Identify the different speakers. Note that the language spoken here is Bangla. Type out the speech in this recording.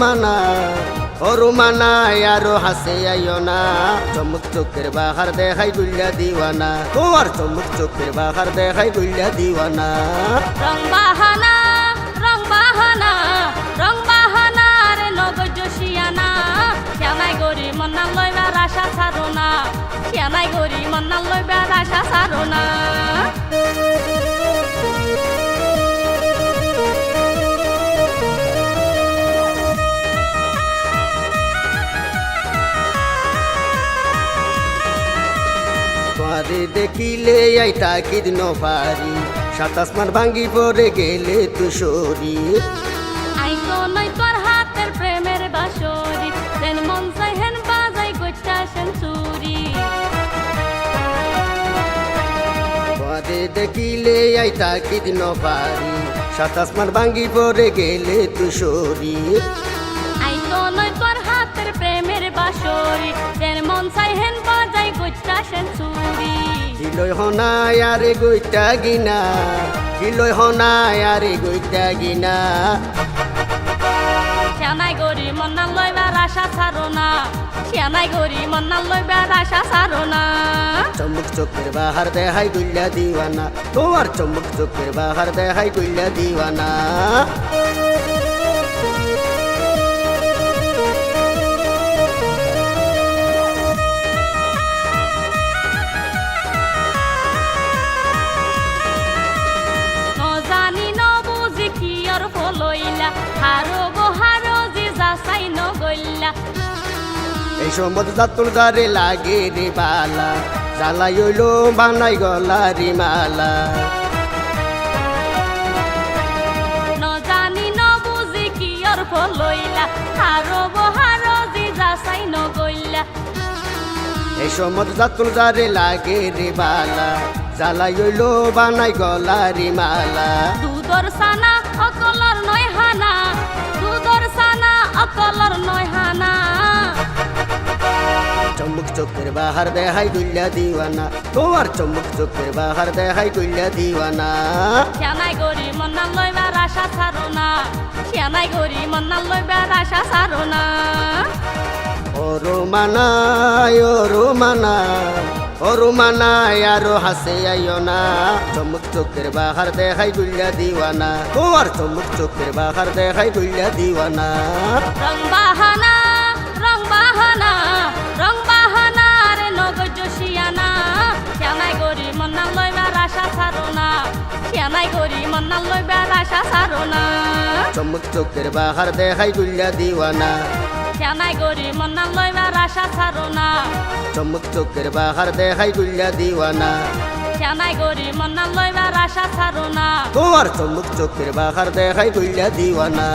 Speaker 1: রুমানা ও রুমানা আরো হাসে আইও না চমক চোখের বাহার দেখাই গুল্লা দিওয়ানা তোমার চমক চোখের বাহার দেখাই গুল্লা দিওয়ানা
Speaker 2: রং বাহানা রং বাহানা রং বাহানা রে নগর জোশিয়ানা শ্যামাই গরি মন্না লইবার আশা ছাড়ো না শ্যামাই গরি মন্না লইবার আশা ছাড়ো না
Speaker 1: তোমারে দেখিলে আইতা কিদিন পারি সাত আসমান ভাঙ্গি পরে গেলে তুষরি
Speaker 2: আই তো নই তোর হাতের প্রেমের বাসরি যেন মন চাই হেন বাজাই গোটা সেঞ্চুরি
Speaker 1: তোমারে দেখিলে আইতা কিদিন পারি সাত আসমান ভাঙ্গি পরে গেলে তুষরি
Speaker 2: আই তো নই তোর হাতের প্রেমের বাসরি যেন মন চাই হেন বাজাই গোটা সেঞ্চুরি
Speaker 1: হিলই হনাই আরে গইটা গিনা হিলই হনাই আরে গইটা গিনা
Speaker 2: শ্যামাই গরি মন্না লইবার আশা ছাড়ো না শ্যামাই গরি মন্না লইবার আশা ছাড়ো না
Speaker 1: চমক চোখের বাহার দেখাই গুল্লা দিওয়ানা তোমার চমক চোখের বাহার দেখাই গুল্লা দিওয়ানা
Speaker 2: নজানি নবুজি কি আর ফলইলা হারো গো হারো যে যাচাই নগইলা
Speaker 1: এই সম্বদ যাতুল দারে লাগে রে বালা জ্বালাই হইল বানাই গলা রে মালা
Speaker 2: নজানি নবুজি কি আর ফলইলা হারো গো হারো যে যাচাই নগইলা
Speaker 1: এই সম্বদ যাতুল দারে লাগে রে বালা জ্বালাই হইল বানাই গলা রে মালা
Speaker 2: দুধর সানা অকলর নয় হানা দুধর সানা অকলর নয় হানা
Speaker 1: চমক চোখের বাহার দেখাই গুল্লা দিওয়ানা তোমার চমক চোখের বাহার দেখাই গুল্লা দিওয়ানা
Speaker 2: শ্যামাই গরি মন্না লইবার আশা ছাড়ো না শ্যামাই গরি মন্না লইবার আশা ছাড়ো না
Speaker 1: ও রোমানা ও রোমানা ও রোমানা আরো হাসে আইও না চমক চোখের বাহার দেখাই গুল্লা দিওয়ানা তোমার চমক চোখের বাহার দেখাই গুল্লা দিওয়ানা
Speaker 2: রং বাহানা রং বাহানা রং বাহানা রে নগর জোশিয়ানা শ্যামাই গরি মন্না লইবার আশা ছাড়ো না শ্যামাই গরি মন্না লইবার আশা ছাড়ো না
Speaker 1: চমক চোখের বাহার দেখাই গুল্লা দিওয়ানা
Speaker 2: শ্যামাই গরি মন্না লইবার আশা ছাড়ো না
Speaker 1: চমক চোখের বাহার দেখাই গুল্লা দিওয়ানা
Speaker 2: শ্যামাই গরি মন্না লইবার আশা ছাড়ো না
Speaker 1: তোমার চমক চোখের বাহার দেখাই গুল্লা দিওয়ানা